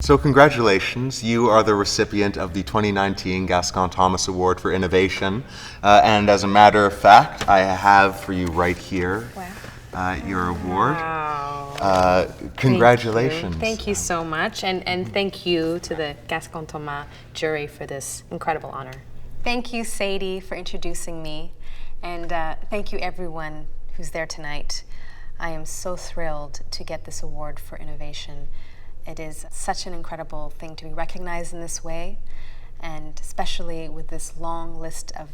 So congratulations, you are the recipient of the 2019 Gascon-Thomas Award for Innovation. And as a matter of fact, I have for you right here your award. Wow. Congratulations. Thank you so much, and thank you to the Gascon-Thomas jury for this incredible honor. Thank you, Sadie, for introducing me, and thank you everyone who's there tonight. I am so thrilled to get this award for innovation. It is such an incredible thing to be recognized in this way, and especially with this long list of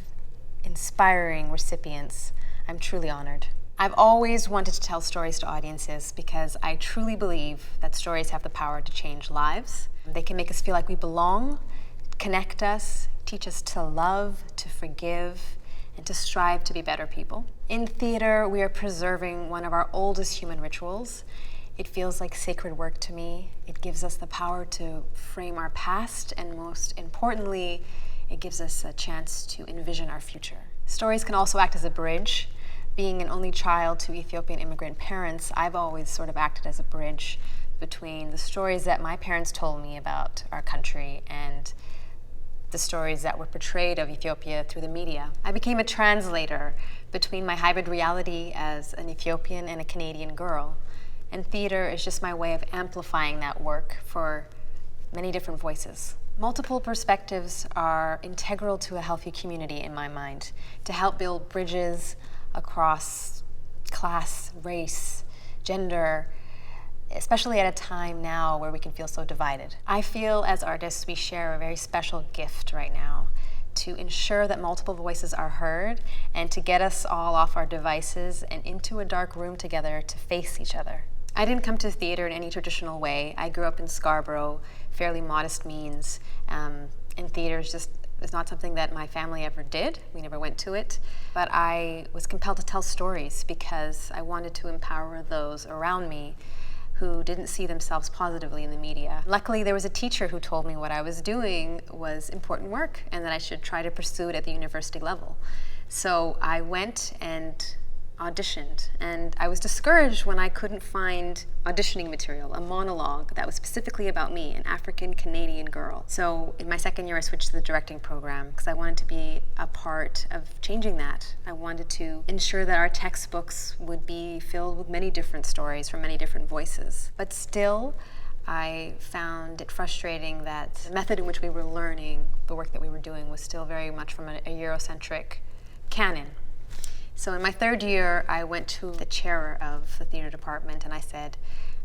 inspiring recipients, I'm truly honored. I've always wanted to tell stories to audiences because I truly believe that stories have the power to change lives. They can make us feel like we belong, connect us, teach us to love, to forgive, and to strive to be better people. In theater, we are preserving one of our oldest human rituals. It feels like sacred work to me. It gives us the power to frame our past, and most importantly, it gives us a chance to envision our future. Stories can also act as a bridge. Being an only child to Ethiopian immigrant parents, I've always sort of acted as a bridge between the stories that my parents told me about our country and the stories that were portrayed of Ethiopia through the media. I became a translator between my hybrid reality as an Ethiopian and a Canadian girl. And theater is just my way of amplifying that work for many different voices. Multiple perspectives are integral to a healthy community in my mind, to help build bridges across class, race, gender, especially at a time now where we can feel so divided. I feel as artists we share a very special gift right now to ensure that multiple voices are heard and to get us all off our devices and into a dark room together to face each other. I didn't come to theater in any traditional way. I grew up in Scarborough, fairly modest means, and theater is not something that my family ever did. We never went to it. But I was compelled to tell stories because I wanted to empower those around me who didn't see themselves positively in the media. Luckily, there was a teacher who told me what I was doing was important work and that I should try to pursue it at the university level. So I went and auditioned, and I was discouraged when I couldn't find auditioning material, a monologue that was specifically about me, an African Canadian girl. So in my second year I switched to the directing program because I wanted to be a part of changing that. I wanted to ensure that our textbooks would be filled with many different stories from many different voices. But still, I found it frustrating that the method in which we were learning the work that we were doing was still very much from a Eurocentric canon. So in my third year, I went to the chair of the theater department and I said,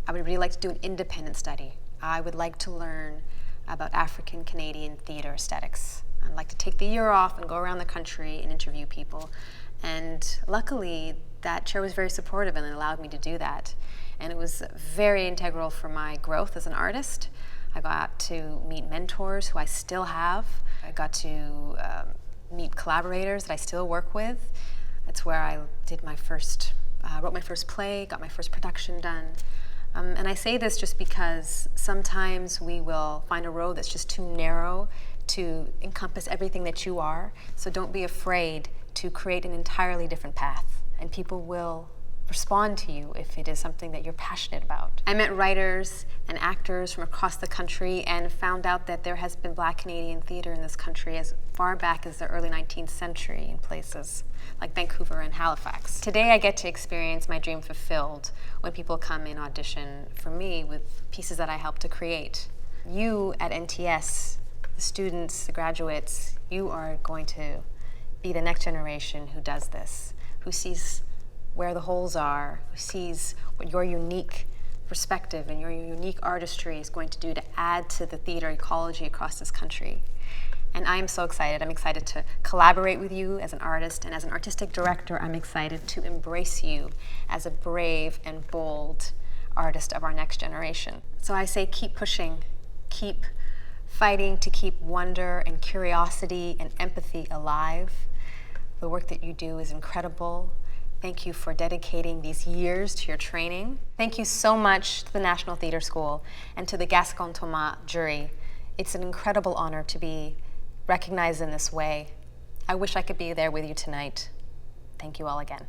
I would really like to do an independent study. I would like to learn about African Canadian theater aesthetics. I'd like to take the year off and go around the country and interview people. And luckily, that chair was very supportive and it allowed me to do that. And it was very integral for my growth as an artist. I got to meet mentors who I still have. I got to meet collaborators that I still work with. It's where I did wrote my first play, got my first production done. And I say this just because sometimes we will find a road that's just too narrow to encompass everything that you are. So don't be afraid to create an entirely different path, and people will respond to you if it is something that you're passionate about. I met writers and actors from across the country and found out that there has been Black Canadian theater in this country as far back as the early 19th century in places like Vancouver and Halifax. Today I get to experience my dream fulfilled when people come and audition for me with pieces that I helped to create. You at NTS, the students, the graduates, you are going to be the next generation who does this, who sees where the holes are, who sees what your unique perspective and your unique artistry is going to do to add to the theater ecology across this country. And I'm so excited. I'm excited to collaborate with you as an artist, and as an artistic director, I'm excited to embrace you as a brave and bold artist of our next generation. So I say keep pushing, keep fighting to keep wonder and curiosity and empathy alive. The work that you do is incredible. Thank you for dedicating these years to your training. Thank you so much to the National Theatre School and to the Gascon-Thomas jury. It's an incredible honor to be recognized in this way. I wish I could be there with you tonight. Thank you all again.